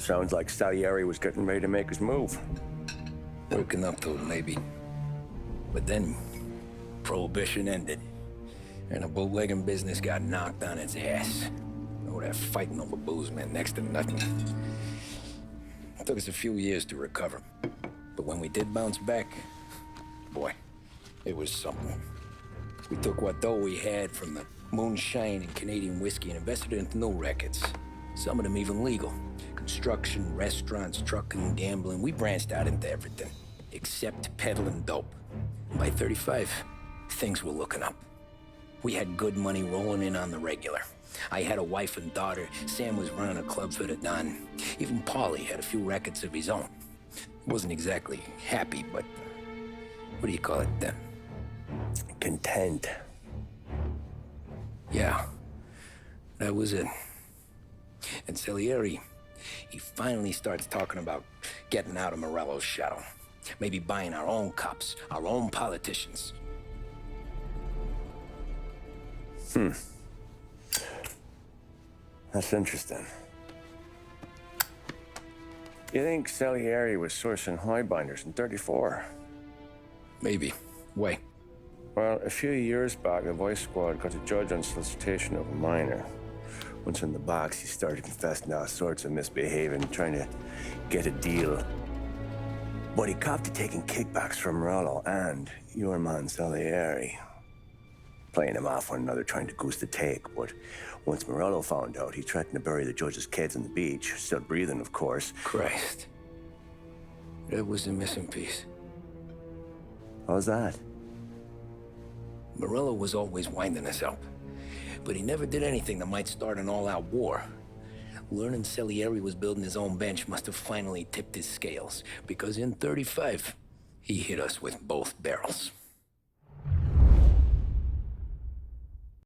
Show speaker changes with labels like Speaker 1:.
Speaker 1: Sounds like Salieri was getting ready to make his move.
Speaker 2: Working up to it, maybe. But then, Prohibition ended, and the bootlegging business got knocked on its ass. Oh, that fighting over booze meant next to nothing. It took us a few years to recover. But when we did bounce back, boy, it was something. We took what dough we had from the moonshine and Canadian whiskey and invested it into new records. Some of them even legal. Construction, restaurants, trucking, gambling. We branched out into everything, except peddling dope. And by 35, things were looking up. We had good money rolling in on the regular. I had a wife and daughter. Sam was running a club for the Don. Even Paulie had a few records of his own. Wasn't exactly happy, but what do you call it then?
Speaker 1: Content.
Speaker 2: Yeah, that was it. And Salieri, he finally starts talking about getting out of Morello's shadow. Maybe buying our own cops, our own politicians.
Speaker 1: That's interesting. You think Salieri was sourcing highbinders in 34?
Speaker 2: Maybe. Why?
Speaker 1: Well, a few years back, the Vice Squad got a judge on solicitation of a minor. Once in the box, he started confessing all sorts of misbehaving, trying to get a deal. But he copped to taking kickbacks from Morello and your man Salieri. Playing him off one another, trying to goose the take. But once Morello found out, he threatened to bury the judge's kids on the beach. Still breathing, of course.
Speaker 2: Christ. That was the missing piece.
Speaker 1: How's that?
Speaker 2: Morello was always winding us up. But he never did anything that might start an all-out war. Learning Salieri was building his own bench must have finally tipped his scales. Because in 35, he hit us with both barrels.